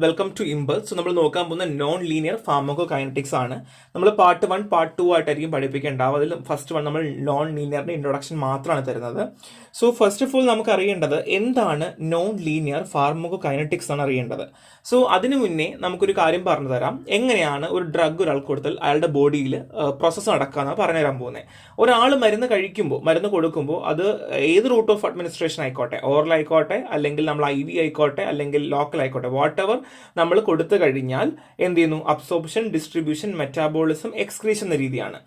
Welcome to impulse. So നമ്മൾ നോക്കാൻ പോകുന്ന നോൺ ലീനിയർ ഫാർമക്കോകൈനറ്റിക്സ് ആണ്. നമ്മൾ പാർട്ട് 1 പാർട്ട് 2 ആയിട്ടായിരിക്കും പഠിപ്പിക്കേണ്ടാവും. അതിൽ ഫസ്റ്റ് 1 നമ്മൾ നോൺ ലീനിയറിന്റെ ഇൻട്രൊഡക്ഷൻ മാത്രമാണ് തരുന്നത്. സോ ഫസ്റ്റ് ഓഫ് ഓൾ നമുക്ക് അറിയേണ്ടത് എന്താണ് നോൺ ലീനിയർ ഫാർമക്കോകൈനറ്റിക്സ് ആണ് അറിയേണ്ടത്. സോ അതിനു മുന്നേ നമുക്കൊരു കാര്യം പറഞ്ഞു തരാം. എങ്ങനെയാണ് ഒരു ഡ്രഗ് ഒരാൾക്ക് കൊടുത്താൽ അയാളുടെ ബോഡിയിൽ പ്രോസസ്സ് നടക്കാന്ന് പറഞ്ഞു തരാൻ പോകുന്നത്. ഒരാൾ മരുന്ന് കൊടുക്കുമ്പോൾ അത് ഏത് റൂട്ട് ഓഫ് അഡ്മിനിസ്ട്രേഷൻ ആയിക്കോട്ടെ, ഓറൽ ആയിക്കോട്ടെ, അല്ലെങ്കിൽ നമ്മൾ IV ആയിക്കോട്ടെ, അല്ലെങ്കിൽ ലോക്കൽ ആയിക്കോട്ടെ, വാട്ട് എവർ നമ്മൾ കൊടുത്തു കഴിഞ്ഞാൽ എന്ത് ചെയ്യുന്നു? അബ്സോർപ്ഷൻ, ഡിസ്ട്രിബ്യൂഷൻ, മെറ്റാബോളിസം, എക്സ്ക്രീഷൻ എന്ന രീതിയാണ്.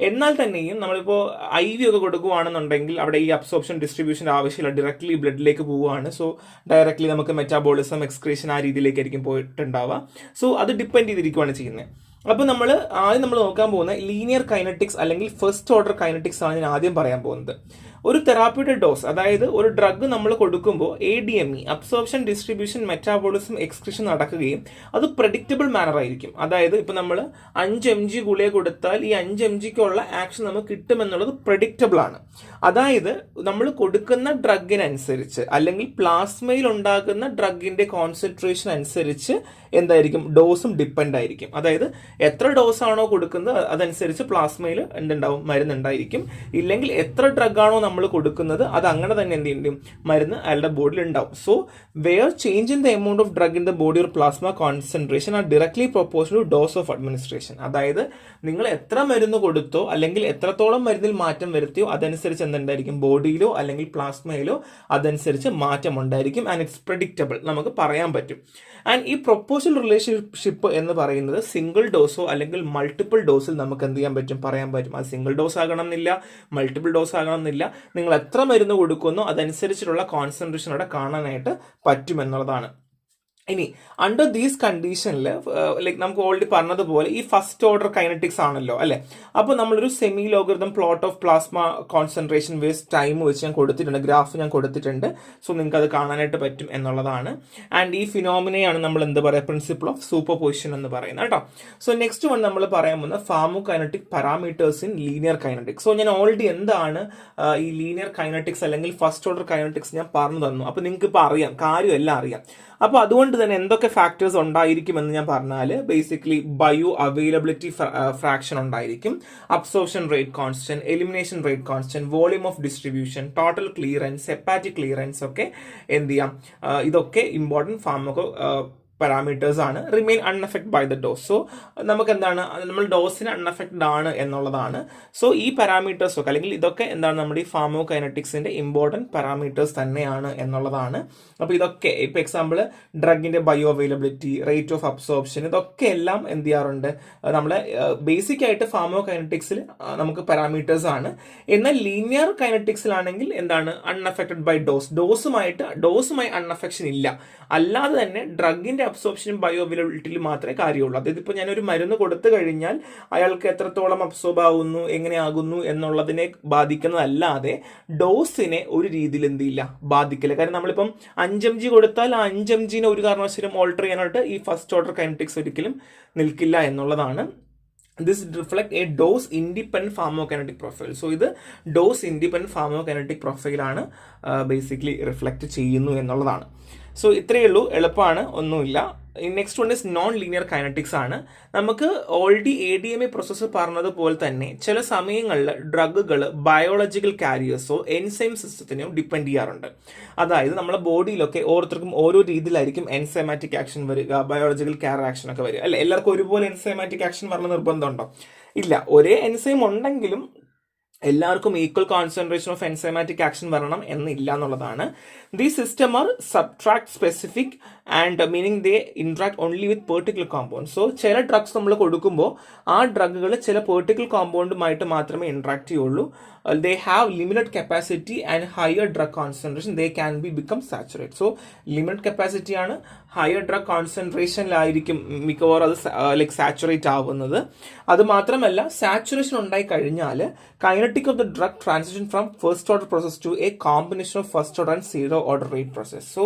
എന്നാൽ തന്നെയും നമ്മളിപ്പോൾ IV ഒക്കെ കൊടുക്കുകയാണെന്നുണ്ടെങ്കിൽ അവിടെ ഈ അബ്സോർപ്ഷൻ, ഡിസ്ട്രിബ്യൂഷൻ്റെ ആവശ്യമില്ല, ഡയറക്ട്ലി ബ്ലഡിലേക്ക് പോവുകയാണ്. സോ ഡയറക്ട്ലി നമുക്ക് മെറ്റാബോളിസം, എക്സ്ക്രീഷൻ ആ രീതിയിലേക്കായിരിക്കും പോയിട്ടുണ്ടാവുക. സോ അത് ഡിപ്പെൻഡ് ചെയ്തിരിക്കുകയാണ് ചെയ്യുന്നത്. അപ്പോൾ ആദ്യം നമ്മൾ നോക്കാൻ പോകുന്ന ലീനിയർ കൈനറ്റിക്സ് അല്ലെങ്കിൽ ഫസ്റ്റ് ഓർഡർ കൈനറ്റിക്സ് ആണ് ഞാൻ ആദ്യം പറയാൻ പോകുന്നത്. ഒരു തെറാപ്പിയുടെ ഡോസ്, അതായത് ഒരു ഡ്രഗ് നമ്മൾ കൊടുക്കുമ്പോൾ ADME, absorption, distribution, metabolism, excretion നടക്കുകയും അത് പ്രെഡിക്റ്റബിൾ മാനർ ആയിരിക്കും. അതായത് ഇപ്പം നമ്മൾ 5 mg ഗുളിക കൊടുത്താൽ ഈ 5 mgക്കുള്ള ആക്ഷൻ നമുക്ക് കിട്ടുമെന്നുള്ളത് പ്രെഡിക്റ്റബിൾ ആണ്. അതായത് നമ്മൾ കൊടുക്കുന്ന ഡ്രഗിനനുസരിച്ച് അല്ലെങ്കിൽ പ്ലാസ്മയിൽ ഉണ്ടാകുന്ന ഡ്രഗിന്റെ കോൺസെൻട്രേഷൻ അനുസരിച്ച് എന്തായിരിക്കും? ഡോസും ഡിപ്പെൻഡ് ആയിരിക്കും. അതായത് എത്ര ഡോസ് ആണോ കൊടുക്കുന്നത് അതനുസരിച്ച് പ്ലാസ്മയിൽ എന്തുണ്ടാവും? മരുന്നുണ്ടായിരിക്കും. ഇല്ലെങ്കിൽ എത്ര ഡ്രഗ് ആണോ നമ്മൾ കൊടുക്കുന്നത് അത് അങ്ങനെ തന്നെ എന്ത് ചെയ്യും? മരുന്ന് അയാളുടെ ബോഡിയിൽ ഉണ്ടാവും. So where change in the amount of drug in the body or plasma concentration are directly proportional to dose of administration. അതായത് നിങ്ങൾ എത്ര മരുന്ന് കൊടുത്തോ അല്ലെങ്കിൽ എത്രത്തോളം മരുന്നിൽ മാറ്റം വരുത്തിയോ അതനുസരിച്ച് എന്തുണ്ടായിരിക്കും? ബോഡിയിലോ അല്ലെങ്കിൽ പ്ലാസ്മയിലോ അതനുസരിച്ച് മാറ്റം ഉണ്ടായിരിക്കും. ആൻഡ് ഇറ്റ്സ് പ്രെഡിക്റ്റബിൾ, നമുക്ക് പറയാൻ പറ്റും. ആൻഡ് ഈ പ്രൊപ്പോർഷണൽ റിലേഷൻഷിപ്പ് എന്ന് പറയുന്നത് സിംഗിൾ ഡോസോ അല്ലെങ്കിൽ മൾട്ടിപ്പിൾ ഡോസിൽ നമുക്ക് എന്ത് ചെയ്യാൻ പറ്റും? പറയാൻ പറ്റും. അത് സിംഗിൾ ഡോസ് ആകണം എന്നില്ല, മൾട്ടിപ്പിൾ ഡോസ് ആകണം എന്നില്ല. നിങ്ങൾ എത്ര മരുന്ന് കൊടുക്കുന്നോ അതനുസരിച്ചിട്ടുള്ള കോൺസെൻട്രേഷൻ അവിടെ കാണാനായിട്ട് പറ്റുമെന്നുള്ളതാണ്. ഇനി അണ്ടർ ദീസ് കണ്ടീഷനിൽ ലൈക്ക് നമുക്ക് ഓൾറെഡി പറഞ്ഞതുപോലെ ഈ ഫസ്റ്റ് ഓർഡർ കൈനറ്റിക്സ് ആണല്ലോ അല്ലെ. അപ്പോൾ നമ്മളൊരു semi logarithm plot of plasma concentration versus time വെച്ച് ഞാൻ കൊടുത്തിട്ടുണ്ട്, ഗ്രാഫ് ഞാൻ കൊടുത്തിട്ടുണ്ട്. സോ നിങ്ങൾക്ക് അത് കാണാനായിട്ട് പറ്റും എന്നുള്ളതാണ്. ആൻഡ് ഈ ഫിനോമിനയാണ് നമ്മൾ എന്ത് പറയുക? പ്രിൻസിപ്പിൾ ഓഫ് സൂപ്പർ പൊസിഷൻ എന്ന് പറയുന്നത് കേട്ടോ. സോ നെക്സ്റ്റ് വൺ നമ്മൾ പറയാൻ പോകുന്ന pharmacokinetic parameters in linear kinetics. So ഞാൻ ഓൾറെഡി എന്താണ് ഈ ലീനിയർ കൈനറ്റിക്സ് അല്ലെങ്കിൽ ഫസ്റ്റ് ഓർഡർ കൈനറ്റിക്സ് ഞാൻ പറഞ്ഞു തന്നു. അപ്പോൾ നിങ്ങൾക്ക് ഇപ്പോൾ അറിയാം, കാര്യം എല്ലാം അറിയാം. അപ്പോൾ അതുകൊണ്ട് തന്നെ എന്തൊക്കെ ഫാക്ടേഴ്സ് ഉണ്ടായിരിക്കുമെന്ന് ഞാൻ പറഞ്ഞാൽ ബേസിക്കലി ബയോ അവൈലബിലിറ്റി ഫ്രാക്ഷൻ ഉണ്ടായിരിക്കും, absorption rate constant, elimination rate constant, volume of distribution, total clearance, hepatic clearance ഒക്കെ എന്ത് ചെയ്യാം? ഇതൊക്കെ ഇമ്പോർട്ടൻറ്റ് ഫാർമക്കോ പാരാമീറ്റേഴ്സ് ആണ്. Remain unaffected by the dose. So നമുക്ക് എന്താണ്? നമ്മൾ ഡോസിന് അൺഅഫക്റ്റഡ് ആണ് എന്നുള്ളതാണ്. സോ ഈ പാരാമീറ്റേഴ്സ് ഒക്കെ അല്ലെങ്കിൽ ഇതൊക്കെ എന്താണ്? നമ്മുടെ ഈ ഫാർമോകൈനറ്റിക്സിന്റെ ഇമ്പോർട്ടൻറ്റ് പാരാമീറ്റേഴ്സ് തന്നെയാണ് എന്നുള്ളതാണ്. അപ്പോൾ ഇതൊക്കെ ഇപ്പോൾ എക്സാമ്പിൾ ഡ്രഗിന്റെ bioavailability, rate of absorption, ഇതൊക്കെ എല്ലാം എന്ത് ചെയ്യാറുണ്ട്? നമ്മളെ ബേസിക് ആയിട്ട് ഫാർമോകൈനറ്റിക്സിൽ നമുക്ക് പാരാമീറ്റേഴ്സ് ആണ്. എന്നാൽ ലീനിയർ കൈനറ്റിക്സിലാണെങ്കിൽ എന്താണ്? Unaffected by dose. ഡോസുമായി അൺഅഫക്ഷൻ ഇല്ല. അല്ലാതെ തന്നെ ഡ്രഗിന്റെ അബ്സോർപ്ഷനും ബയോ അവൈലബിലിറ്റിയിൽ മാത്രമേ കാര്യമുള്ളൂ. അതായത് ഇപ്പോൾ ഞാനൊരു മരുന്ന് കൊടുത്തു കഴിഞ്ഞാൽ അയാൾക്ക് എത്രത്തോളം അബ്സോർബ് ആകുന്നു, എങ്ങനെയാകുന്നു എന്നുള്ളതിനെ ബാധിക്കുന്നതല്ലാതെ ഡോസിനെ ഒരു രീതിയിൽ എന്ത് ചെയ്യില്ല, ബാധിക്കില്ല. കാരണം നമ്മളിപ്പം 5 mg കൊടുത്താൽ ആ 5 mg ഒരു കാരണവശാലും ഓൾട്ടർ ചെയ്യാനായിട്ട് ഈ ഫസ്റ്റ് ഓർഡർ കൈനറ്റിക്സ് ഒരിക്കലും നിൽക്കില്ല എന്നുള്ളതാണ്. This reflect a dose independent pharmacokinetic profile. So ഇത് ഡോസ് ഇൻഡിപെൻഡന്റ് ഫാർമോകൈനറ്റിക് പ്രൊഫൈലാണ് ബേസിക്കലി റിഫ്ലക്റ്റ് ചെയ്യുന്നു എന്നുള്ളതാണ്. സോ ഇത്രയേ ഉള്ളൂ, എളുപ്പമാണ്, ഒന്നുമില്ല. Next one is known linear kinetics ആണ്. നമുക്ക് ഓൾറെഡി ADME പ്രോസസ്സ് പറഞ്ഞതുപോലെ തന്നെ ചില സമയങ്ങളിൽ ഡ്രഗുകൾ ബയോളജിക്കൽ കാരിയേഴ്സോ എൻസൈം സിസ്റ്റത്തിനോ ഡിപ്പെൻഡ് ചെയ്യാറുണ്ട്. അതായത് നമ്മുടെ ബോഡിയിലൊക്കെ ഓരോരുത്തർക്കും ഓരോ രീതിയിലായിരിക്കും എൻസൈമാറ്റിക് ആക്ഷൻ വരിക, ബയോളജിക്കൽ കെയർ ആക്ഷൻ ഒക്കെ വരിക അല്ലെ. എല്ലാവർക്കും ഒരുപോലെ എൻസൈമാറ്റിക് ആക്ഷൻ പറഞ്ഞ നിർബന്ധമുണ്ടോ? ഇല്ല. ഒരേ എൻസൈം ഉണ്ടെങ്കിലും എല്ലാവർക്കും equal concentration of enzymatic action വരണം എന്നില്ല എന്നുള്ളതാണ്. The system are substrate specific and meaning they interact only with particular compound. So ചില ഡ്രഗ്സ് നമ്മൾ കൊടുക്കുമ്പോൾ ആ ഡ്രഗുകൾ ചില പെർട്ടിക്കുലർ കോമ്പൗണ്ടുമായിട്ട് മാത്രമേ ഇന്ററാക്ട് ചെയ്യുള്ളൂ. They have limited capacity and higher drug concentration. They can become saturated. So limited capacity ആണ്, higher drug കോൺസെൻട്രേഷനിലായിരിക്കും മിക്കവാറും അത് ലൈക്ക് സാച്ചുറേറ്റ് ആവുന്നത്. അത് മാത്രമല്ല സാച്ചുറേഷൻ ഉണ്ടായി കഴിഞ്ഞാൽ kinetic of the drug transition from first order process to a combination of first order and zero order rate process. So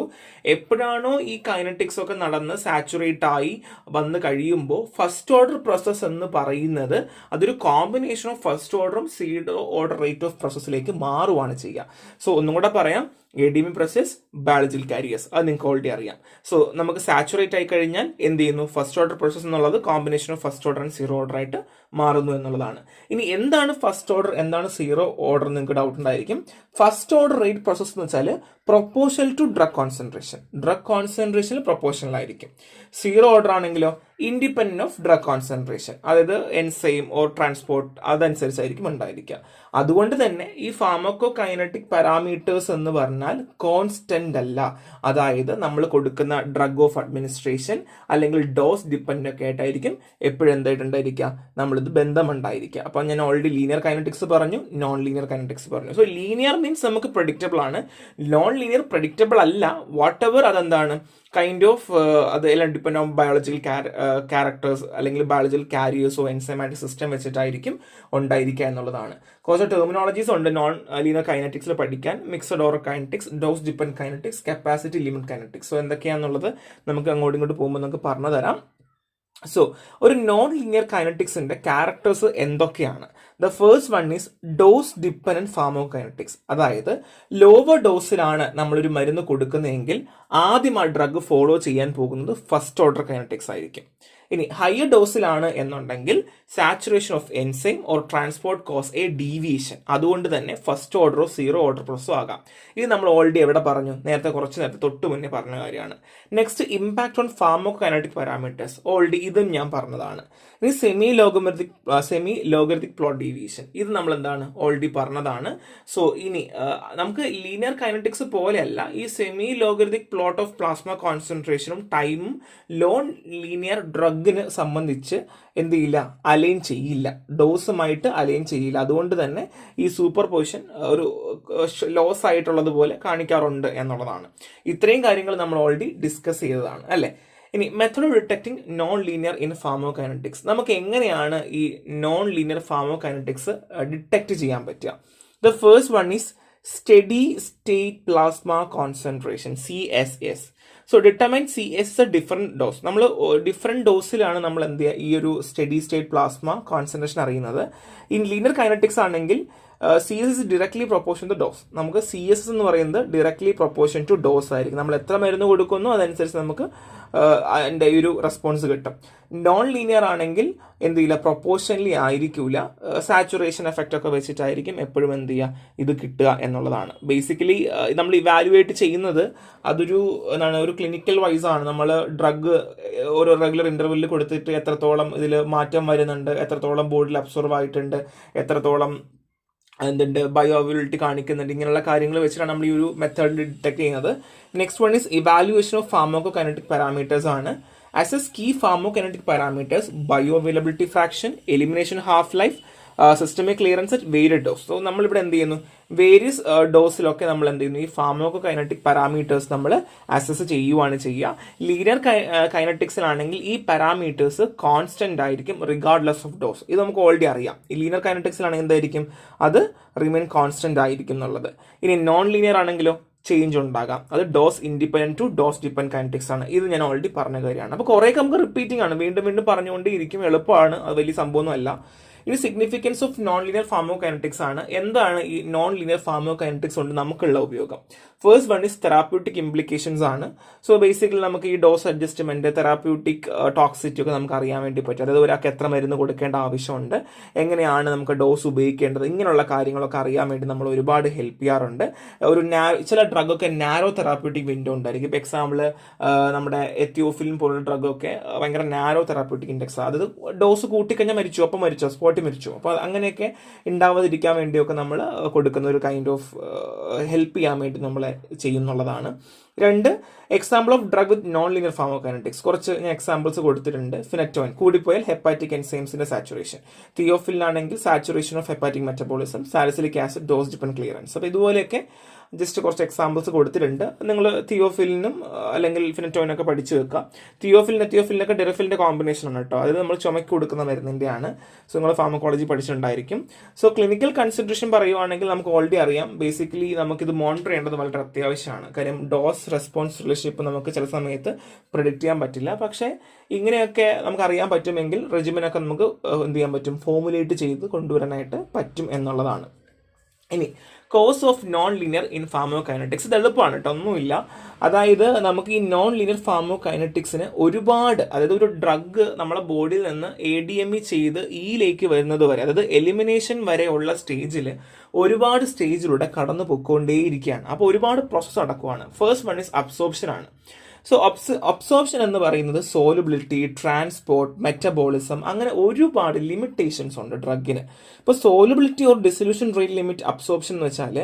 എപ്പോഴാണോ ഈ കൈനറ്റിക്സ് ഒക്കെ നടന്ന് സാച്ചുറേറ്റ് ആയി വന്ന് കഴിയുമ്പോൾ ഫസ്റ്റ് ഓർഡർ പ്രോസസ് എന്ന് പറയുന്നത് അതൊരു കോമ്പിനേഷൻ ഓഫ് ഫസ്റ്റ് ഓർഡറും സീറോ ഓർഡർ റേറ്റ് ഓഫ് പ്രോസസ്സിലേക്ക് മാറുകയാണ് ചെയ്യുക. സോ ഒന്നും കൂടെ പറയാം, ADP process biological carriers, അത് നിങ്ങൾക്ക് ഓൾറെഡി അറിയാം. സോ നമുക്ക് സാച്ചുറേറ്റ് ആയി കഴിഞ്ഞാൽ എന്ത് ചെയ്യുന്നു, ഫസ്റ്റ് ഓർഡർ പ്രോസസ് എന്നുള്ളത് combination of first order and zero order ആയിട്ട് മാറുന്നു എന്നുള്ളതാണ്. ഇനി എന്താണ് ഫസ്റ്റ് ഓർഡർ, എന്താണ് സീറോ ഓർഡർ നിങ്ങൾക്ക് ഡൗട്ട് ഉണ്ടായിരിക്കും. ഫസ്റ്റ് ഓർഡർ റേറ്റ് പ്രോസസ് എന്ന് വെച്ചാൽ proportional to drug concentration proportional ആയിരിക്കും. സീറോ ഓർഡർ ആണെങ്കിലോ ഇൻഡിപെൻഡന്റ് ഓഫ് ഡ്രഗ് കോൺസെൻട്രേഷൻ, അതായത് എൻസൈം ഓർ ട്രാൻസ്പോർട്ട് അതനുസരിച്ചായിരിക്കും ഉണ്ടായിരിക്കുക. അതുകൊണ്ട് തന്നെ ഈ ഫാർമക്കോ കൈനറ്റിക് പാരാമീറ്റേഴ്സ് എന്ന് പറഞ്ഞാൽ കോൺസ്റ്റന്റ് അല്ല. അതായത് നമ്മൾ കൊടുക്കുന്ന ഡ്രഗ് ഓഫ് അഡ്മിനിസ്ട്രേഷൻ അല്ലെങ്കിൽ ഡോസ് ഡിപ്പെൻഡ് ഒക്കെ ആയിട്ടായിരിക്കും എപ്പോഴും എന്തായിട്ടുണ്ടായിരിക്കുക, നമ്മളിത് ബന്ധമുണ്ടായിരിക്കുക. അപ്പൊ ഞാൻ ഓൾറെഡി ലീനിയർ കൈനറ്റിക്സ് പറഞ്ഞു, നോൺ ലീനിയർ കൈനറ്റിക്സ് പറഞ്ഞു. സോ ലീനിയർ മീൻസ് നമുക്ക് പ്രഡിക്റ്റബിൾ ആണ്, നോൺ ലീനിയർ പ്രഡിക്റ്റബിൾ അല്ല. വാട്ട് എവർ അതെന്താണ് കൈൻഡ് ഓഫ് അത് എല്ലാം ഡിപ്പെൻഡ് ഓൺ ബയോളജിക്കൽ ക്യാരക്ടേഴ്സ് അല്ലെങ്കിൽ ബയോളജിക്കൽ കാരിയേഴ്സോ എൻസൈമാറ്റിക് സിസ്റ്റം വെച്ചിട്ടായിരിക്കും ഉണ്ടായിരിക്കുക എന്നുള്ളതാണ്. കുറച്ച് ടെർമിനോളജീസ് ഉണ്ട് നോൺ ലീനിയർ കൈനറ്റിക്സിൽ പഠിക്കാൻ. Mixed or kinetics, dose depend kinetics, capacity limit kinetics. So എന്തൊക്കെയാണെന്നുള്ളത് നമുക്ക് അങ്ങോട്ടും ഇങ്ങോട്ട് പോകുമ്പോൾ നമുക്ക് പറഞ്ഞു തരാം. സോ ഒരു നോൺ ലീനിയർ കൈനറ്റിക്സിന്റെ ക്യാരക്ടേഴ്സ് എന്തൊക്കെയാണ്? The first one is dose dependent pharmacokinetics. അതായത് ലോവർ ഡോസിലാണ് നമ്മളൊരു മരുന്ന് കൊടുക്കുന്നതെങ്കിൽ ആദ്യം ആ ഡ്രഗ് ഫോളോ ചെയ്യാൻ പോകുന്നത് ഫസ്റ്റ് ഓർഡർ കൈനറ്റിക്സ് ആയിരിക്കും. ഇനി ഹയർ ഡോസിലാണ് എന്നുണ്ടെങ്കിൽ saturation of enzyme or transport cause a deviation. അതുകൊണ്ട് തന്നെ ഫസ്റ്റ് ഓർഡറോ സീറോ ഓർഡർ പ്രോസസ്സോ ആകാം. ഇത് നമ്മൾ ഓൾറെഡി എവിടെ പറഞ്ഞു, കുറച്ച് നേരത്തെ തൊട്ട് മുന്നേ പറഞ്ഞ കാര്യമാണ്. Next impact on pharmacokinetic parameters, already ഇതും ഞാൻ പറഞ്ഞതാണ്. ഇനി സെമി ലോഗരിതിക് പ്ലോട്ട് ഡീവിയേഷൻ, ഇത് നമ്മൾ എന്താണ് ഓൾറെഡി പറഞ്ഞതാണ്. സോ ഇനി നമുക്ക് ലീനിയർ കൈനറ്റിക്സ് പോലെയല്ല, ഈ സെമി ലോഗരിതിക് പ്ലോട്ട് ഓഫ് പ്ലാസ്മ കോൺസെൻട്രേഷനും ടൈമും ലോൺ ലീനിയർ ഡ്രഗിന് സംബന്ധിച്ച് എന്ത് ചെയ്യില്ല, അലൈൻ ചെയ്യില്ല, ഡോസുമായിട്ട് അലൈൻ ചെയ്യില്ല. അതുകൊണ്ട് തന്നെ ഈ സൂപ്പർ പൊസിഷൻ ഒരു ലോസ് ആയിട്ടുള്ളത് പോലെ കാണിക്കാറുണ്ട് എന്നുള്ളതാണ്. ഇത്രയും കാര്യങ്ങൾ നമ്മൾ ഓൾറെഡി ഡിസ്കസ് ചെയ്തതാണ് അല്ലേ. ഇനി method of detecting non linear in pharmacokinetics, നമുക്ക് എങ്ങനെയാണ് ഈ നോൺ ലീനിയർ ഫാർമോകൈനറ്റിക്സ് ഡിറ്റക്ട് ചെയ്യാൻ പറ്റുക? The first one is steady state plasma concentration, CSS. So determine CS different dose. നമ്മൾ ഡിഫറെന്റ് ഡോസിലാണ് നമ്മൾ എന്ത് ചെയ്യുക, ഈ ഒരു സ്റ്റഡി സ്റ്റേറ്റ് പ്ലാസ്മ കോൺസെൻട്രേഷൻ അറിയുന്നത്. ഇൻ ലീനിയർ കൈനറ്റിക്സ് ആണെങ്കിൽ CS is directly proportion to dose. നമുക്ക് CS എന്ന് പറയുന്നത് ഡയറക്ട്ലി പ്രൊപ്പോർഷൻ ടു ഡോസ് ആയിരിക്കും. നമ്മൾ എത്ര മരുന്ന് കൊടുക്കുന്നു അതനുസരിച്ച് നമുക്ക് അതിൻ്റെ ഒരു റെസ്പോൺസ് കിട്ടും. നോൺ ലീനിയർ ആണെങ്കിൽ എന്ത് ചെയ്യില്ല, പ്രൊപ്പോർഷനലി ആയിരിക്കില്ല, സാച്ചുറേഷൻ എഫക്റ്റ് ഒക്കെ വെച്ചിട്ടായിരിക്കും എപ്പോഴും എന്ത് ചെയ്യുക ഇത് കിട്ടുക എന്നുള്ളതാണ്. ബേസിക്കലി നമ്മൾ ഇവാലുവേറ്റ് ചെയ്യുന്നത് അതൊരു എന്താണ് ഒരു ക്ലിനിക്കൽ വൈസ് ആണ്. നമ്മൾ ഡ്രഗ് ഓരോ റെഗുലർ ഇന്റർവെല്ലിൽ കൊടുത്തിട്ട് എത്രത്തോളം ഇതിൽ മാറ്റം വരുന്നുണ്ട്, എത്രത്തോളം ബോഡിയിൽ അബ്സോർവ് ആയിട്ടുണ്ട്, എത്രത്തോളം എന്തുണ്ട് ബയോഅവൈലബിലിറ്റി കാണിക്കുന്നുണ്ട്, ഇങ്ങനെയുള്ള കാര്യങ്ങൾ വെച്ചിട്ടാണ് നമ്മൾ ഈ ഒരു മെത്തേഡ് ഡിറ്റക്ട് ചെയ്യുന്നത്. Next one is evaluation of pharmacokinetic parameters ആണ്. Assess key pharmacokinetic parameters, bioavailability fraction, elimination half life, systemic clearance at varied dose. So നമ്മളിവിടെ എന്ത് ചെയ്യുന്നു, വേരിയസ് ഡോസിലൊക്കെ നമ്മൾ എന്ത് ചെയ്യുന്നു, ഈ ഫാർമോകൈനറ്റിക് പാരാമീറ്റേഴ്സ് നമ്മൾ അസസ് ചെയ്യുവാണ് ചെയ്യുക. ലീനിയർ കൈനറ്റിക്സിലാണെങ്കിൽ ഈ പാരാമീറ്റേഴ്സ് കോൺസ്റ്റന്റ് ആയിരിക്കും റിഗാർഡ്ലെസ് ഓഫ് ഡോസ്. ഇത് നമുക്ക് ഓൾറെഡി അറിയാം. ഈ ലീനിയർ കൈനറ്റിക്സിലാണെങ്കിൽ എന്തായിരിക്കും, അത് റിമെയിൻ കോൺസ്റ്റന്റ് ആയിരിക്കും എന്നുള്ളത്. ഇനി നോൺ ലീനിയർ ആണെങ്കിലോ ചേഞ്ച് ഉണ്ടാകാം. അത് dose independent to dose depend kinetics ആണ്. ഇത് ഞാൻ ഓൾറെഡി പറഞ്ഞ കാര്യമാണ്. അപ്പോൾ കുറേയൊക്കെ നമുക്ക് റിപ്പീറ്റിംഗ് ആണ്, വീണ്ടും വീണ്ടും പറഞ്ഞുകൊണ്ടേ ഇരിക്കും, എളുപ്പമാണ്, അത് വലിയ സംഭവമൊന്നുമല്ല. ഇനി സിഗ്നിഫിക്കൻസ് ഓഫ് നോൺ ലീനിയർ ഫാർമോകൈനറ്റിക്സ് ആണ്. എന്താണ് ഈ നോൺ ലീനിയർ ഫാർമോകൈനറ്റിക്സ് കൊണ്ട് നമുക്കുള്ള ഉപയോഗം? First one is therapeutic implications ആണ്. സോ ബേസിക്കലി നമുക്ക് ഈ ഡോസ് അഡ്ജസ്റ്റ്മെന്റ്, തെറാപ്യൂട്ടിക് ടോക്സിറ്റി ഒക്കെ നമുക്ക് അറിയാൻ വേണ്ടി പറ്റും. അതായത് ഒരാൾക്ക് എത്ര മരുന്ന് കൊടുക്കേണ്ട ആവശ്യമുണ്ട്, എങ്ങനെയാണ് നമുക്ക് ഡോസ് ഉപയോഗിക്കേണ്ടത്, ഇങ്ങനെയുള്ള കാര്യങ്ങളൊക്കെ അറിയാൻ വേണ്ടി നമ്മൾ ഒരുപാട് ഹെൽപ്പ് ചെയ്യാറുണ്ട്. ഒരു ചില ഡ്രഗൊക്കെ നാരോ തെറാപ്യൂട്ടിക് വിൻഡോ ഉണ്ടായിരിക്കും. ഇപ്പോൾ എക്സാമ്പിൾ നമ്മുടെ എത്തിയോഫിലിൻ പോലുള്ള ഡ്രഗൊക്കെ ഭയങ്കര നാരോ തെറാപ്യൂട്ടിക് ഇൻഡെക്സ്, അതായത് ഡോസ് കൂട്ടിക്കഴിഞ്ഞാൽ മരിച്ചു, അപ്പം മരിച്ചോ, സ്പോട്ടിൽ മരിച്ചു. അപ്പോൾ അങ്ങനെയൊക്കെ ഉണ്ടാവാതിരിക്കാൻ വേണ്ടിയൊക്കെ നമ്മൾ കൊടുക്കുന്ന ഒരു കൈൻഡ് ഓഫ് ഹെൽപ്പ് ചെയ്യാൻ വേണ്ടി നമ്മൾ ചെയ്യുന്നുള്ളതാണ്. രണ്ട്, example of drug with non linear pharmacokinetics. കുറച്ച് ഞാൻ എക്സാമ്പിൾസ് കൊടുത്തിട്ടുണ്ട്. ഫിനറ്റോയിൻ കൂടിപ്പോയാൽ ഹെപ്പാറ്റിക് എൻസൈംസിന്റെ സാച്ചുറേഷൻ, തിയോഫിലിനാണെങ്കിൽ saturation of hepatic metabolism, salicylic acid dose depend clearance. അപ്പോൾ ഇതുപോലെയൊക്കെ ജസ്റ്റ് കുറച്ച് എക്സാമ്പിൾസ് കൊടുത്തിട്ടുണ്ട്. നിങ്ങൾ തിയോഫിലിനും അല്ലെങ്കിൽ ഫിനറ്റോയിനൊക്കെ പഠിച്ചു വെക്കുക. തിയോഫിലിനൊക്കെ ഡെറഫിലിന്റെ കോമ്പിനേഷൻ ആണ് കേട്ടോ. അത് നമ്മൾ ചുമക്ക് കൊടുക്കുന്ന മരുന്നിന്റെയാണ്. സോ നിങ്ങൾ ഫാർമക്കോളജി പഠിച്ചിട്ടുണ്ടായിരിക്കും. സോ ക്ലിനിക്കൽ കൺസിഡറേഷൻ പറയുവാണെങ്കിൽ നമുക്ക് ഓൾറെഡി അറിയാം, ബേസിക്കലി നമുക്കിത് മോണിറ്റർ ചെയ്യേണ്ടത് വളരെ അത്യാവശ്യമാണ്. കാര്യം ഡോസ് റെസ്പോൺസ് റിലേഷൻഷിപ്പ് നമുക്ക് ചില സമയത്ത് പ്രെഡിക്റ്റ് ചെയ്യാൻ പറ്റില്ല. പക്ഷേ ഇങ്ങനെയൊക്കെ നമുക്ക് അറിയാൻ പറ്റുമെങ്കിൽ റെജിമിനൊക്കെ നമുക്ക് എന്ത് ചെയ്യാൻ പറ്റും, ഫോമുലേറ്റ് ചെയ്ത് കൊണ്ടുവരാനായിട്ട് പറ്റും എന്നുള്ളതാണ്. ഇനി cause of non linear in pharmacokinetics ഇത് എളുപ്പമാണ് കേട്ടോ, ഒന്നുമില്ല. അതായത് നമുക്ക് ഈ നോൺ ലീനിയർ ഫാർമോകൈനറ്റിക്സിന് ഒരുപാട്, അതായത് ഒരു ഡ്രഗ് നമ്മളെ ബോഡിയിൽ നിന്ന് ADME ചെയ്ത് ഇയിലേക്ക് വരുന്നത് വരെ, അതായത് എലിമിനേഷൻ വരെയുള്ള സ്റ്റേജിൽ ഒരുപാട് സ്റ്റേജിലൂടെ കടന്നു പൊയ്ക്കൊണ്ടേയിരിക്കുകയാണ്. അപ്പോൾ ഒരുപാട് പ്രോസസ്സ് നടക്കുവാണ്. ഫസ്റ്റ് വൺ ഈസ് അബ്സോർപ്ഷൻ ആണ്. സോ അബ്സോർപ്ഷൻ എന്ന് പറയുന്നത് സോലുബിലിറ്റി, ട്രാൻസ്പോർട്ട്, മെറ്റബോളിസം, അങ്ങനെ ഒരുപാട് ലിമിറ്റേഷൻസ് ഉണ്ട് ഡ്രഗിന്. ഇപ്പോൾ solubility or dissolution rate limit absorption എന്ന് വെച്ചാൽ,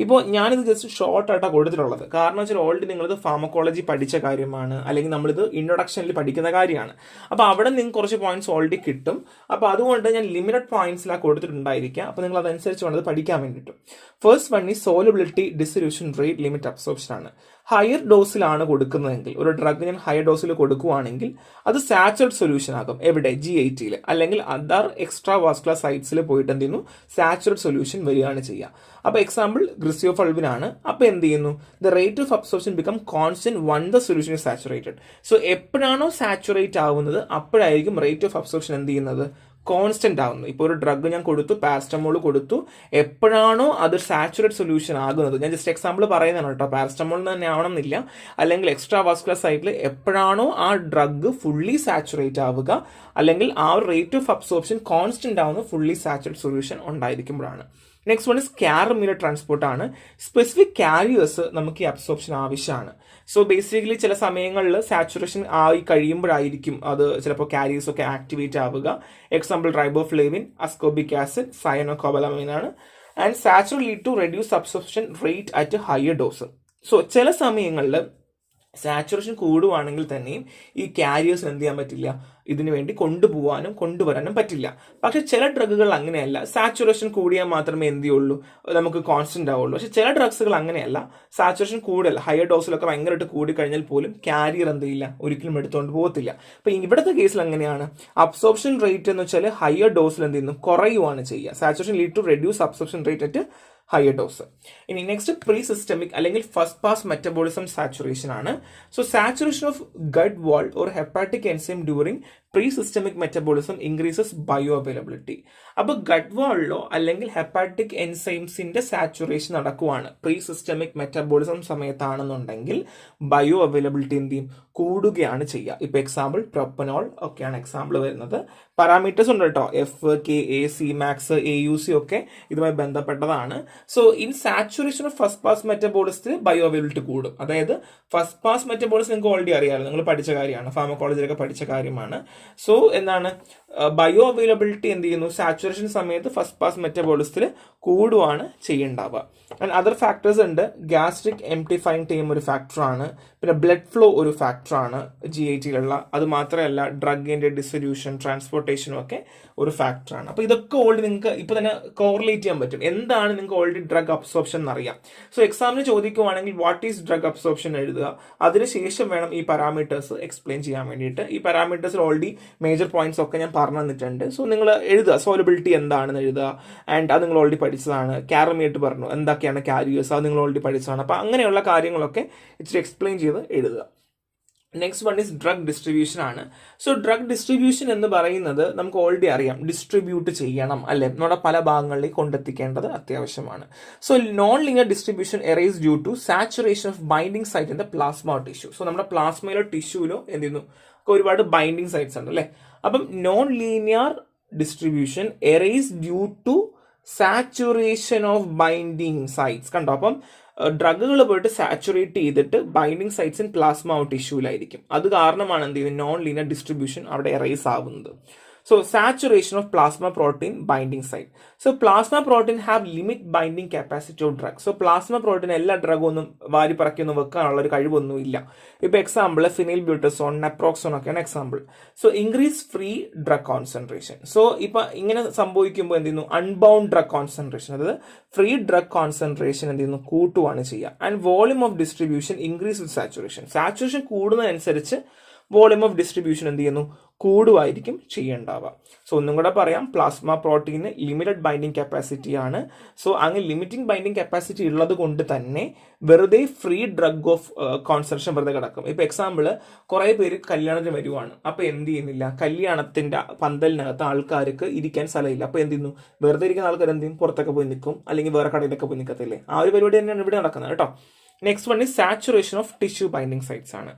ഇപ്പോൾ ഞാനിത് ജസ്റ്റ് ഷോർട്ട് ആയിട്ടാണ് കൊടുത്തിട്ടുള്ളത്. കാരണം വെച്ചാൽ ഓൾറെഡി നിങ്ങളിത് ഫാർമക്കോളജി പഠിച്ച കാര്യമാണ്, അല്ലെങ്കിൽ നമ്മളിത് ഇൻട്രൊഡക്ഷനിൽ പഠിക്കുന്ന കാര്യമാണ്. അപ്പോൾ അവിടെ നിങ്ങൾക്ക് കുറച്ച് പോയിന്റ്സ് ഓൾറെഡി കിട്ടും. അപ്പോൾ അതുകൊണ്ട് ഞാൻ ലിമിറ്റഡ് പോയിന്റ്സിലാണ് കൊടുത്തിട്ടുണ്ടായിരിക്കുക. അപ്പോൾ നിങ്ങൾ അതനുസരിച്ച് വേണ്ടത് പഠിക്കാൻ വേണ്ടിയിട്ടും. ഫസ്റ്റ് വൺ ഈ solubility dissolution rate limit absorption ആണ്. ഹയർ ഡോസിലാണ് കൊടുക്കുന്നതെങ്കിൽ, ഒരു ഡ്രഗ് ഞാൻ ഹയർ ഡോസിൽ കൊടുക്കുകയാണെങ്കിൽ അത് സാച്ചുറേറ്റ് സൊല്യൂഷൻ ആകും. എവിടെ? G80 അല്ലെങ്കിൽ അതർ എക്സ്ട്രാ വാസ്കുലർ സൈറ്റ്സിൽ പോയിട്ട് എന്ത് ചെയ്യുന്നു? സാച്ചുറേറ്റ് സൊല്യൂഷൻ വരികയാണ് ചെയ്യുക. അപ്പോൾ എക്സാമ്പിൾ ഗ്രിസിയോഫൾവിൻ ആണ്. അപ്പോൾ എന്ത് ചെയ്യുന്നു? The rate of absorption become constant one the solution is saturated. So എപ്പോഴാണോ സാച്ചുറേറ്റ് ആവുന്നത് അപ്പോഴായിരിക്കും റേറ്റ് ഓഫ് അബ്സോർപ്ഷൻ എന്ത് ചെയ്യുന്നത്? കോൺസ്റ്റന്റ് ആവുന്നു. ഇപ്പോൾ ഒരു ഡ്രഗ് ഞാൻ കൊടുത്തു, പാരസ്റ്റമോൾ കൊടുത്തു, എപ്പോഴാണോ അത് സാച്ചുറേറ്റ് സൊല്യൂഷൻ ആകുന്നത്, ഞാൻ ജസ്റ്റ് എക്സാമ്പിൾ പറയുന്നതാണ് കേട്ടോ, പാരസ്റ്റമോൾ തന്നെ ആവണമെന്നില്ല, അല്ലെങ്കിൽ എക്സ്ട്രാ വാസ്കുലർ സൈറ്റിൽ എപ്പോഴാണോ ആ ഡ്രഗ് ഫുള്ളി സാച്ചുറേറ്റ് ആവുക, അല്ലെങ്കിൽ ആ ഒരു റേറ്റ് ഓഫ് അബ്സോർപ്ഷൻ കോൺസ്റ്റന്റ് ആവുന്ന ഫുള്ളി സാച്ചുറേറ്റ് സൊല്യൂഷൻ ഉണ്ടായിരിക്കുമ്പോഴാണ്. Next one is carrier mediated transport ആണ്. സ്പെസിഫിക് കാരിയേഴ്സ് നമുക്ക് ഈ അബ്സോർപ്ഷൻ ആവശ്യമാണ്. സോ ബേസിക്കലി ചില സമയങ്ങളിൽ സാച്ചുറേഷൻ ആയി കഴിയുമ്പോഴായിരിക്കും അത് ചിലപ്പോൾ കാരിയേഴ്സ് ഒക്കെ ആക്ടിവേറ്റ് ആവുക. Example riboflavin, ascorbic acid, cyanocobalamin ആണ്. And saturate lead to reduce absorption rate at higher dose. So ചില സമയങ്ങളിൽ സാച്ചുറേഷൻ കൂടുവാണെങ്കിൽ തന്നെയും ഈ കാരിയേഴ്സിന് എന്ത് ചെയ്യാൻ പറ്റില്ല, ഇതിനു വേണ്ടി കൊണ്ടുപോകാനും കൊണ്ടുവരാനും പറ്റില്ല. പക്ഷെ ചില ഡ്രഗുകൾ അങ്ങനെയല്ല, സാച്ചുറേഷൻ കൂടിയാൽ മാത്രമേ എന്ത് ചെയ്യുള്ളൂ, നമുക്ക് കോൺസ്റ്റന്റ് ആവുള്ളൂ. പക്ഷെ ചില ഡ്രഗ്സുകൾ അങ്ങനെയല്ല, സാച്ചുറേഷൻ കൂടുതൽ ഹയർ ഡോസിലൊക്കെ ഭയങ്കരമായിട്ട് കൂടിക്കഴിഞ്ഞാൽ പോലും കാരിയർ എന്ത് ചെയ്യില്ല, ഒരിക്കലും എടുത്തുകൊണ്ട് പോകത്തില്ല. അപ്പൊ ഇവിടുത്തെ കേസിൽ എങ്ങനെയാണ്? അബ്സോർപ്ഷൻ റേറ്റ് എന്ന് വെച്ചാൽ ഹയർ ഡോസിൽ എന്ത് ചെയ്യുന്നു, കുറയുവാണ് ചെയ്യുക. Saturation lead to reduce absorption rate at higher dose. ഇനി നെക്സ്റ്റ് പ്രീ സിസ്റ്റമിക് അല്ലെങ്കിൽ ഫസ്റ്റ് പാസ് മെറ്റബോളിസം സാച്ചുറേഷൻ ആണ്. So saturation of gut wall or hepatic enzyme during pre systemic metabolism increases bioavailability. അപ്പൊ gut വാളിലോ അല്ലെങ്കിൽ hepatic എൻസൈംസിന്റെ saturation നടക്കുവാണ് pre systemic metabolism സമയത്താണെന്നുണ്ടെങ്കിൽ bioavailability എന്ത് ചെയ്യും, കൂടുകയാണ് ചെയ്യുക. ഇപ്പൊ എക്സാമ്പിൾ പ്രൊപ്പനോൾ ഒക്കെയാണ് എക്സാമ്പിൾ വരുന്നത്. പാരാമീറ്റേഴ്സ് ഉണ്ട് കേട്ടോ, FK, Cmax, AUC ഒക്കെ ഇതുമായി ബന്ധപ്പെട്ടതാണ്. So in saturation of first pass മെറ്റബോളിസത്തിൽ ബയോ അവൈലബിലിറ്റി കൂടും. അതായത് ഫസ്റ്റ് പാസ് മെറ്റബോളിസം നിങ്ങൾക്ക് ഓൾറെഡി അറിയാമല്ലോ, നിങ്ങൾ പഠിച്ച കാര്യമാണ്, ഫാർമക്കോളജിയിലൊക്കെ പഠിച്ച കാര്യമാണ്. സോ എന്താണ്, ബയോ അവൈലബിലിറ്റി എന്ത് ചെയ്യുന്നു, സാച്ചുറേഷൻ സമയത്ത് ഫസ്റ്റ് പാസ് മെറ്റബോളിസത്തിൽ കൂടുവാണ് ചെയ്യേണ്ടാവുക. ആൻഡ് അതർ ഫാക്ടേഴ്സ് ഉണ്ട്. ഗ്യാസ്ട്രിക് എംപ്ലിഫൈങ് ടൈം ഒരു ഫാക്ടറാണ്. പിന്നെ ബ്ലഡ് ഫ്ലോ ഒരു ഫാക്ടറാണ് G80 അത് മാത്രമല്ല ഡ്രഗിന്റെ ഡിസ്ട്രിബ്യൂഷൻ, ട്രാൻസ്പോർട്ടേഷനും ഒക്കെ ഒരു ഫാക്ടറാണ്. അപ്പോൾ ഇതൊക്കെ ഓൾറെഡി നിങ്ങൾക്ക് ഇപ്പോൾ തന്നെ കോറിലേറ്റ് ചെയ്യാൻ പറ്റും. എന്താണ് നിങ്ങൾക്ക് ഓൾറെഡി ഡ്രഗ് അബ്സോർപ്ഷൻ എന്നറിയാം. സോ എക്സാമിന് ചോദിക്കുവാണെങ്കിൽ വാട്ട് ഈസ് ഡ്രഗ് അബ്സോർപ്ഷൻ എഴുതുക. അതിനുശേഷം വേണം ഈ പാരാമീറ്റേഴ്സ് എക്സ്പ്ലെയിൻ ചെയ്യാൻ വേണ്ടിയിട്ട്. ഈ പാരാമീറ്റേഴ്സിൽ ഓൾറെഡി മേജർ പോയിന്റ്സ് ഒക്കെ ഞാൻ പറഞ്ഞു തന്നിട്ടുണ്ട്. സോ നിങ്ങൾ എഴുതുക, സോലബിലിറ്റി എന്താണെന്ന് എഴുതുക. ആൻഡ് അത് നിങ്ങൾ ഓൾറെഡി പഠിച്ചതാണ്. കാരമേറ്റ് പറഞ്ഞു എന്തൊക്കെയാണ് കാരിയേഴ്സ്, അത് നിങ്ങൾ ഓൾറെഡി പഠിച്ചതാണ്. അപ്പോൾ അങ്ങനെയുള്ള കാര്യങ്ങളൊക്കെ ഇച്ചിരി എക്സ്പ്ലെയിൻ ചെയ്ത് എഴുതുക. Next one is drug distribution ആണ്. സോ ഡ്രഗ് ഡിസ്ട്രിബ്യൂഷൻ എന്ന് പറയുന്നത് നമുക്ക് ഓൾറെഡി അറിയാം, ഡിസ്ട്രിബ്യൂട്ട് ചെയ്യണം അല്ലെ, നമ്മുടെ പല ഭാഗങ്ങളിലേക്ക് കൊണ്ടെത്തിക്കേണ്ടത് അത്യാവശ്യമാണ്. So non linear distribution arises due to saturation of binding site in the plasma tissue. So നമ്മുടെ പ്ലാസ്മയിലോ ടിഷ്യൂലോ എന്ത് ചെയ്യുന്നു, ഒരുപാട് ബൈൻഡിങ് സൈറ്റ്സ് ഉണ്ട് അല്ലെ. അപ്പം non linear distribution arises due to saturation of binding sites. കണ്ടോ, അപ്പം ഡ്രഗുകൾ പോയിട്ട് സാച്ചുറേറ്റ് ചെയ്തിട്ട് ബൈൻഡിങ് സൈറ്റ്സ് ഇൻ പ്ലാസ്മ ടിഷ്യൂലായിരിക്കും. അത് കാരണമാണ് എന്ത് ചെയ്യുന്നത്, നോൺ ലീനിയർ ഡിസ്ട്രിബ്യൂഷൻ അവിടെ എറേസ് ആവുന്നത്. So saturation of plasma protein binding site. So plasma protein have limit binding capacity of drug. So plasma protein എല്ലാ ഡ്രഗും ഒന്നും വാരി പറക്കൊന്നും വെക്കാനുള്ള ഒരു കഴിവൊന്നും ഇല്ല. ഇപ്പൊ എക്സാമ്പിൾ ഫിനൈൽ ബ്യൂട്ടസോൺ, നെപ്രോക്സോൺ ഒക്കെയാണ് example. So increase free drug concentration. So ഇപ്പൊ ഇങ്ങനെ സംഭവിക്കുമ്പോൾ എന്ത് ചെയ്യുന്നു, അൺബൗണ്ട് ഡ്രഗ് കോൺസെൻട്രേഷൻ, അതായത് ഫ്രീ ഡ്രഗ് കോൺസെൻട്രേഷൻ എന്ത് ചെയ്യുന്നു, കൂട്ടുവാണ് ചെയ്യുക. And volume of distribution increase with saturation. Saturation കൂടുന്നതനുസരിച്ച് വോളിയം ഓഫ് ഡിസ്ട്രിബ്യൂഷൻ എന്ത് ചെയ്യുന്നു, കൂടുമായിരിക്കും ചെയ്യേണ്ടാവുക. സോ ഒന്നും കൂടെ പറയാം, പ്ലാസ്മ പ്രോട്ടീന് ലിമിറ്റഡ് ബൈൻഡിങ് കപ്പാസിറ്റി ആണ്. സോ അങ്ങനെ ലിമിറ്റിംഗ് ബൈൻഡിങ് കപ്പാസിറ്റി ഉള്ളത് കൊണ്ട് തന്നെ വെറുതെ ഫ്രീ ഡ്രഗ് ഓഫ് കോൺസെൻട്രേഷൻ വെറുതെ കിടക്കും. ഇപ്പൊ എക്സാമ്പിൾ, കുറെ പേര് കല്യാണത്തിന് വരുവാണ്, അപ്പൊ എന്ത് ചെയ്യുന്നില്ല, കല്യാണത്തിന്റെ പന്തലിനകത്ത് ആൾക്കാർക്ക് ഇരിക്കാൻ സ്ഥലമില്ല. അപ്പൊ എന്ത് ചെയ്യുന്നു, വെറുതെ ഇരിക്കുന്ന ആൾക്കാർ എന്ത് ചെയ്യും, പുറത്തൊക്കെ പോയി നിൽക്കും, അല്ലെങ്കിൽ വേറെ കടയിലൊക്കെ പോയി നിൽക്കത്തില്ലേ. ആ ഒരു പരിപാടി തന്നെയാണ് ഇവിടെ നടക്കുന്നത് കേട്ടോ. Next one is saturation of tissue binding sites ആണ്.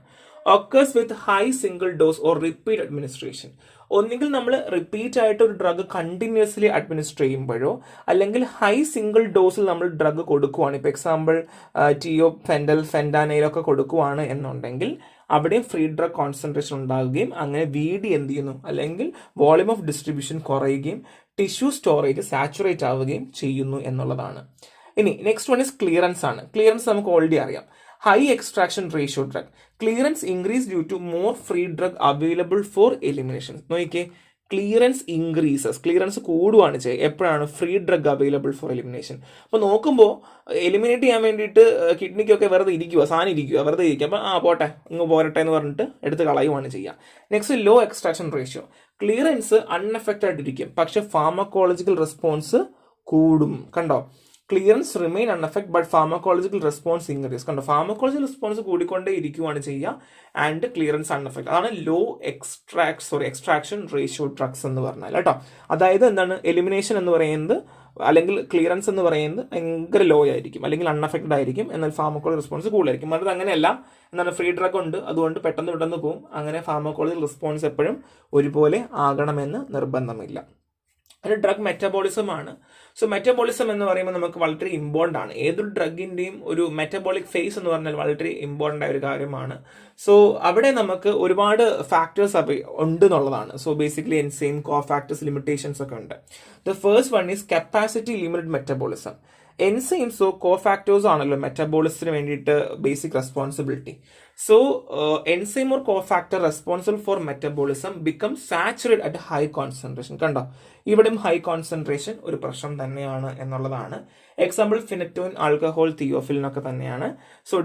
occurs with high single dose or repeat administration. ഒന്നുകിൽ നമ്മൾ റിപ്പീറ്റ് ആയിട്ട് ഒരു ഡ്രഗ് കണ്ടിന്യൂസ്ലി അഡ്മിനിസ്റ്റർ ചെയ്യുമ്പോഴോ അല്ലെങ്കിൽ ഹൈ സിംഗിൾ ഡോസിൽ നമ്മൾ ഡ്രഗ് കൊടുക്കുവാണ്, ഇപ്പോൾ എക്സാമ്പിൾ ടിയോ, ഫെൻഡാനൈലൊക്കെ കൊടുക്കുവാണ് എന്നുണ്ടെങ്കിൽ അവിടെയും ഫ്രീ ഡ്രഗ് കോൺസെൻട്രേഷൻ ഉണ്ടാകുകയും അങ്ങനെ VD എന്ത് ചെയ്യുന്നു, അല്ലെങ്കിൽ വോളിയം ഓഫ് ഡിസ്ട്രിബ്യൂഷൻ കുറയുകയും ടിഷ്യൂ സ്റ്റോറേജ് സാച്ചുറേറ്റ് ആവുകയും ചെയ്യുന്നു എന്നുള്ളതാണ്. ഇനി നെക്സ്റ്റ് വൺ ഇസ് ക്ലിയറൻസ് ആണ്. ക്ലിയറൻസ് നമുക്ക് ഓൾറെഡി അറിയാം. High extraction ratio drug clearance increase due to more free drug available for elimination. നോക്കിയേ, ക്ലിയറൻസ് ഇൻക്രീസസ്, ക്ലിയറൻസ് കൂടുകയാണ് ചെയ്യുക എപ്പോഴാണ്, free drug available for elimination. അപ്പോൾ നോക്കുമ്പോൾ എലിമിനേറ്റ് ചെയ്യാൻ വേണ്ടിയിട്ട് കിഡ്നിക്കൊക്കെ വെറുതെ ഇരിക്കുക, സാധനം ഇരിക്കുക, വെറുതെ ഇരിക്കുക, അപ്പോൾ പോട്ടെ ഇങ്ങ് പോരട്ടെ എന്ന് പറഞ്ഞിട്ട് എടുത്ത് കളയുവാണ് ചെയ്യുക. Next low extraction ratio, clearance unaffected ആയിട്ടിരിക്കും, പക്ഷെ ഫാർമക്കോളജിക്കൽ റെസ്പോൺസ് കൂടും. കണ്ടോ, clearance remain unaffect but pharmacological response increase. കണ്ടോ, ഫാർമക്കോളജിക്കൽ റെസ്പോൺസ് കൂടിക്കൊണ്ടേ ഇരിക്കുവാണ് ചെയ്യുക ആൻഡ് ക്ലിയറൻസ് അൺഎഫക്ട്. അതാണ് ലോ എക്സ്ട്രാക്ഷൻ റേഷ്യോ ഡ്രഗ്സ് എന്ന് പറഞ്ഞാൽ കേട്ടോ. അതായത് എന്താണ്, എലിമിനേഷൻ എന്ന് പറയുന്നത് അല്ലെങ്കിൽ ക്ലിയറൻസ് എന്ന് പറയുന്നത് ഭയങ്കര ലോ ആയിരിക്കും അല്ലെങ്കിൽ അൺഎഫക്റ്റഡ് ആയിരിക്കും, എന്നാൽ ഫാർമക്കോളജി റെസ്പോൺസ് കൂടുതലായിരിക്കും. മറ്റത് അങ്ങനെയല്ല, എന്താണ്, ഫ്രീ ഡ്രഗ് ഉണ്ട്, അതുകൊണ്ട് പെട്ടെന്ന് പോകും. അങ്ങനെ ഫാർമക്കോളജി റെസ്പോൺസ് എപ്പോഴും ഒരുപോലെ ആകണമെന്ന് നിർബന്ധമില്ല. ഒരു ഡ്രഗ് മെറ്റബോളിസം ആണ്. സോ മെറ്റബോളിസം എന്ന് പറയുമ്പോൾ നമുക്ക് വളരെ ഇമ്പോർട്ടൻ്റ് ആണ്. ഏതൊരു ഡ്രഗിൻ്റെയും ഒരു മെറ്റബോളിക് ഫേസ് എന്ന് പറഞ്ഞാൽ വളരെ ഇമ്പോർട്ടൻ്റ് ആയ ഒരു കാര്യമാണ്. സോ അവിടെ നമുക്ക് ഒരുപാട് ഫാക്ടേഴ്സ് ഉണ്ട് എന്നുള്ളതാണ്. So basically enzyme, cofactors, limitations ഒക്കെ ഉണ്ട്. The first one is capacity limited metabolism. എൻസൈംസോ കോഫാക്ടേഴ്സോ ആണല്ലോ മെറ്റബോളിസത്തിന് വേണ്ടിയിട്ട് basic responsibility. So enzyme or cofactor responsible for metabolism become saturate at high concentration. കണ്ടോ, ഇവിടെയും ഹൈ കോൺസെൻട്രേഷൻ ഒരു പ്രശ്നം തന്നെയാണ് എന്നുള്ളതാണ്. എക്സാമ്പിൾ ഫിനറ്റോൻ, ആൽക്കഹോൾ, തിയോഫിലിനൊക്കെ തന്നെയാണ്. So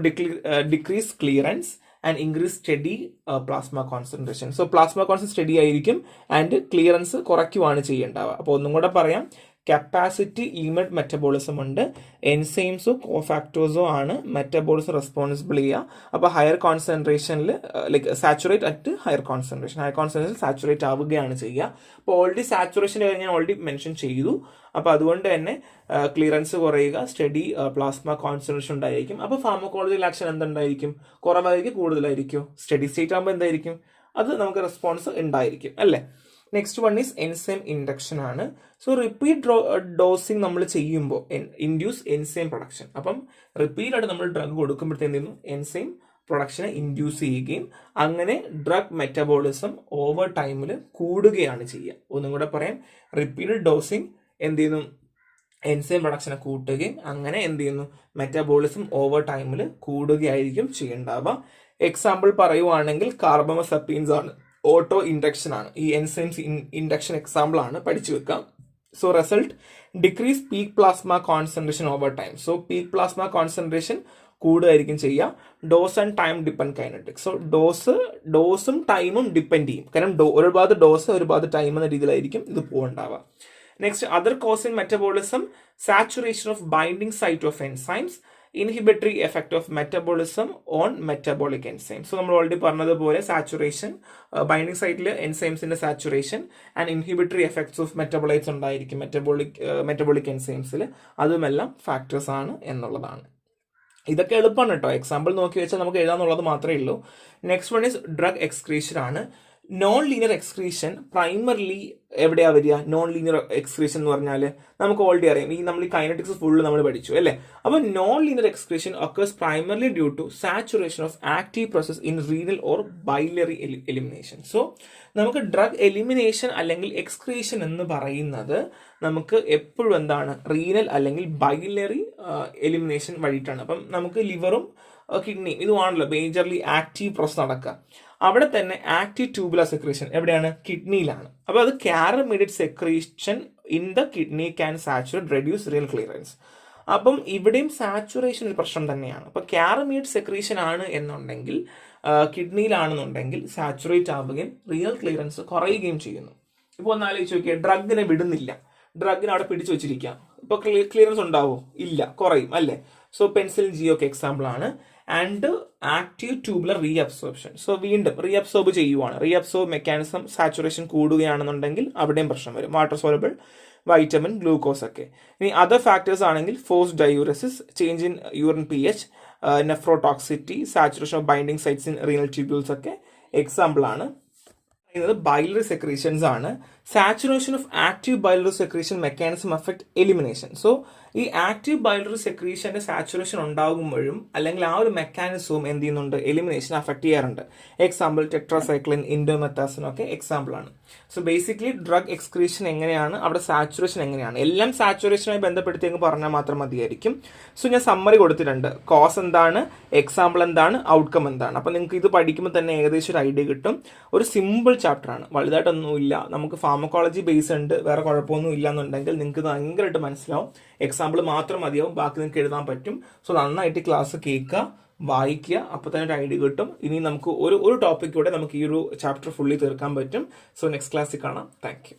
decrease clearance and increase study plasma concentration. So plasma concentration study ആയിരിക്കും ആൻഡ് ക്ലിയറൻസ് കുറയ്ക്കുവാണ് ചെയ്യേണ്ടാവുക. അപ്പോൾ ഒന്നും കൂടെ പറയാം, കപ്പാസിറ്റി ലിമിറ്റ് മെറ്റബോളിസം ഉണ്ട്, എൻസൈംസോ കോഫാക്ടേഴ്സോ ആണ് മെറ്റബോളിസം റെസ്പോൺസിബിൾ ചെയ്യുക. അപ്പോൾ ഹയർ കോൺസെൻട്രേഷനിൽ saturate at higher concentration saturate ആവുകയാണ് ചെയ്യുക. അപ്പോൾ ഓൾറെഡി സാച്ചുറേഷൻ്റെ കാര്യം ഞാൻ ഓൾറെഡി മെൻഷൻ ചെയ്തു. അപ്പോൾ അതുകൊണ്ട് തന്നെ ക്ലിയറൻസ് കുറയുക, സ്റ്റഡി പ്ലാസ്മ കോൺസെൻട്രേഷൻ ഉണ്ടായിരിക്കും. അപ്പോൾ ഫാർമക്കോളജിക്കൽ ആക്ഷൻ എന്തുണ്ടായിരിക്കും, കുറവായിരിക്കും കൂടുതലായിരിക്കും. സ്റ്റഡി സ്റ്റേറ്റ് ആകുമ്പോൾ എന്തായിരിക്കും, അത് നമുക്ക് റെസ്പോൺസ് ഉണ്ടായിരിക്കും അല്ലേ. Next one is enzyme induction ആണ്. സോ റിപ്പീറ്റ് ഡോസിങ് നമ്മൾ ചെയ്യുമ്പോൾ ഇൻഡ്യൂസ് എൻസൈം പ്രൊഡക്ഷൻ. അപ്പം റിപ്പീറ്റ് ആയിട്ട് നമ്മൾ ഡ്രഗ് കൊടുക്കുമ്പോഴത്തേക്കും എൻസൈം പ്രൊഡക്ഷനെ ഇൻഡ്യൂസ് ചെയ്യുകയും അങ്ങനെ ഡ്രഗ് മെറ്റബോളിസം ഓവർ ടൈമിൽ കൂടുകയാണ് ചെയ്യുക. ഒന്നും കൂടെ പറയാം, റിപ്പീറ്റഡ് ഡോസിങ് എന്ത് ചെയ്യുന്നു, എൻസൈം പ്രൊഡക്ഷനെ കൂട്ടുകയും അങ്ങനെ എന്ത് ചെയ്യുന്നു, മെറ്റബോളിസം ഓവർ ടൈമിൽ കൂടുകയായിരിക്കും ചെയ്യേണ്ടാവുക. എക്സാമ്പിൾ പറയുവാണെങ്കിൽ കാർബമസെപ്പീൻസ് ആണ്, ഓട്ടോ ഇൻഡക്ഷൻ ആണ്. ഈ എൻസൈംസ് ഇൻഡക്ഷൻ എക്സാമ്പിൾ ആണ്, പഠിച്ചു വെക്കാം. So result decrease peak plasma concentration over time. So peak plasma concentration കൂടുകയായിരിക്കും ചെയ്യുക. Dose and time depend kinetics. So ഡോസും ടൈമും ഡിപ്പെൻഡ് ചെയ്യും. കാരണം ഒരു ഭാഗത്ത് ഡോസ്, ഒരു ഭാഗത്ത് ടൈം എന്ന രീതിയിലായിരിക്കും ഇത് പോകണ്ടാവുക. Next other cause in metabolism, saturation of binding site of enzymes, inhibitory effect of metabolism on metabolic enzyme. So നമ്മൾ ഓൾറെഡി പറഞ്ഞതുപോലെ സാച്ചുറേഷൻ, ബൈൻഡിങ് സൈറ്റിൽ എൻസൈംസിന്റെ saturation and inhibitory effects of metabolites ഉണ്ടായിരിക്കും മെറ്റബോളിക് എൻസൈംസിൽ. അതുമെല്ലാം ഫാക്ടേഴ്സ് ആണ് എന്നുള്ളതാണ്. ഇതൊക്കെ എളുപ്പമാണ് കേട്ടോ, എക്സാമ്പിൾ നോക്കി വെച്ചാൽ നമുക്ക് എഴുതാന്നുള്ളത് മാത്രമേ ഉള്ളൂ. Next one is drug excretion ആണ്. നോൺ ലീനിയർ എക്സ്ക്രീഷൻ പ്രൈമർലി എവിടെയാ വരിക? നോൺ ലീനിയർ എക്സ്ക്രീഷൻ എന്ന് പറഞ്ഞാൽ നമുക്ക് ഓൾറെഡി അറിയാം, നമ്മൾ ഈ കൈനറ്റിക്സ് ഫുള്ള് നമ്മൾ പഠിച്ചു അല്ലേ. അപ്പോൾ non linear excretion occurs primarily due to saturation of active process in renal or biliary elimination. So നമുക്ക് ഡ്രഗ് എലിമിനേഷൻ അല്ലെങ്കിൽ എക്സ്ക്രീഷൻ എന്ന് പറയുന്നത് നമുക്ക് എപ്പോഴും എന്താണ്, റീനൽ അല്ലെങ്കിൽ ബൈലറി എലിമിനേഷൻ വഴിയിട്ടാണ്. അപ്പം നമുക്ക് ലിവറും കിഡ്നിയും ഇതുമാണല്ലോ മേജർലി ആക്റ്റീവ് പ്രോസസ് നടക്കുക. അവിടെ തന്നെ ആക്റ്റീവ് ട്യൂബുലർ സെക്രീഷൻ എവിടെയാണ്? കിഡ്നിയിലാണ്. അപ്പോൾ അത് carrier mediated secretion in the kidney can saturate reduce റിയൽ ക്ലിയറൻസ്. അപ്പം ഇവിടെയും സാച്ചുറേഷൻ ഒരു പ്രശ്നം തന്നെയാണ്. അപ്പോൾ കാരമീഡിയറ്റ് സെക്രീഷൻ ആണ് എന്നുണ്ടെങ്കിൽ കിഡ്നിയിലാണെന്നുണ്ടെങ്കിൽ സാച്ചുറേറ്റ് ആവുകയും റിയൽ ക്ലിയറൻസ് കുറയുകയും ചെയ്യുന്നു. ഇപ്പോൾ ഒന്ന് ആലോചിച്ച് നോക്കിയാൽ ഡ്രഗിനെ വിടുന്നില്ല, ഡ്രഗിനെ അവിടെ പിടിച്ചു വെച്ചിരിക്കാം, ഇപ്പോൾ ക്ലിയറൻസ് ഉണ്ടാവോ? ഇല്ല, കുറയും അല്ലേ? സോ പെൻസിലിൻ ജി ഒക്കെ എക്സാമ്പിൾ ആണ്. And active tubular reabsorption. So വീണ്ടും റീഅബ്സോർബ് ചെയ്യുവാണ്. റീഅബ്സോർബ് മെക്കാനിസം സാച്ചുറേഷൻ കൂടുകയാണെന്നുണ്ടെങ്കിൽ അവിടെയും പ്രശ്നം വരും. വാട്ടർ സോലബിൾ വൈറ്റമിൻ, ഗ്ലൂക്കോസ് ഒക്കെ. ഇനി അതർ ഫാക്ടേഴ്സ് ആണെങ്കിൽ force diuresis, change in urine pH, nephrotoxicity, saturation of binding sites in renal tubules ഒക്കെ എക്സാമ്പിൾ ആണ്. ബൈലറി സെക്രീഷൻസ് ആണ്. Saturation of active biliary secretion mechanism affect elimination. So ഈ active biliary സെക്രീഷന്റെ saturation ഉണ്ടാകുമ്പോഴും അല്ലെങ്കിൽ ആ ഒരു മെക്കാനിസവും എന്ത് ചെയ്യുന്നുണ്ട്? എലിമിനേഷൻ അഫക്ട് ചെയ്യാറുണ്ട്. എക്സാമ്പിൾ ടെട്രാസൈക്ലിൻ, ഇൻഡോമെത്താസിൻ ഒക്കെ എക്സാമ്പിൾ ആണ്. സോ ബേസിക്കലി ഡ്രഗ് എക്സ്ക്രീഷൻ എങ്ങനെയാണ്, അവിടെ സാച്ചുറേഷൻ എങ്ങനെയാണ്, എല്ലാം സാച്ചുറേഷനുമായി ബന്ധപ്പെടുത്തി അങ്ങ് പറഞ്ഞാൽ മാത്രം മതിയായിരിക്കും. സോ ഞാൻ സമ്മറി കൊടുത്തിട്ടുണ്ട്. കോസ് എന്താണ്, എക്സാമ്പിൾ എന്താണ്, ഔട്ട്കം എന്താണ്. അപ്പം നിങ്ങൾക്ക് ഇത് പഠിക്കുമ്പോൾ തന്നെ ഏകദേശം ഒരു ഐഡിയ കിട്ടും. ഒരു സിമ്പിൾ ചാപ്റ്റർ ആണ്, വലുതായിട്ടൊന്നുമില്ല. നമുക്ക് ഫാർമക്കോളജി ബേസ് ഉണ്ട്, വേറെ കുഴപ്പമൊന്നും ഇല്ല എന്നുണ്ടെങ്കിൽ നിങ്ങൾക്ക് ഇത് ഭയങ്കരമായിട്ട് മനസ്സിലാവും. എക്സാമ്പിൾ മാത്രം മതിയാവും, ബാക്കി നിങ്ങൾക്ക് എഴുതാൻ പറ്റും. സോ നന്നായിട്ട് ക്ലാസ് കേൾക്കുക, വായിക്കുക, അപ്പോൾ തന്നെ ഒരു ഐഡിയ കിട്ടും. ഇനി നമുക്ക് ഒരു ടോപ്പിക്കൂടെ നമുക്ക് ഈ ഒരു ചാപ്റ്റർ ഫുള്ളി തീർക്കാൻ പറ്റും. സോ നെക്സ്റ്റ് ക്ലാസ്സിൽ കാണാം. Thank you.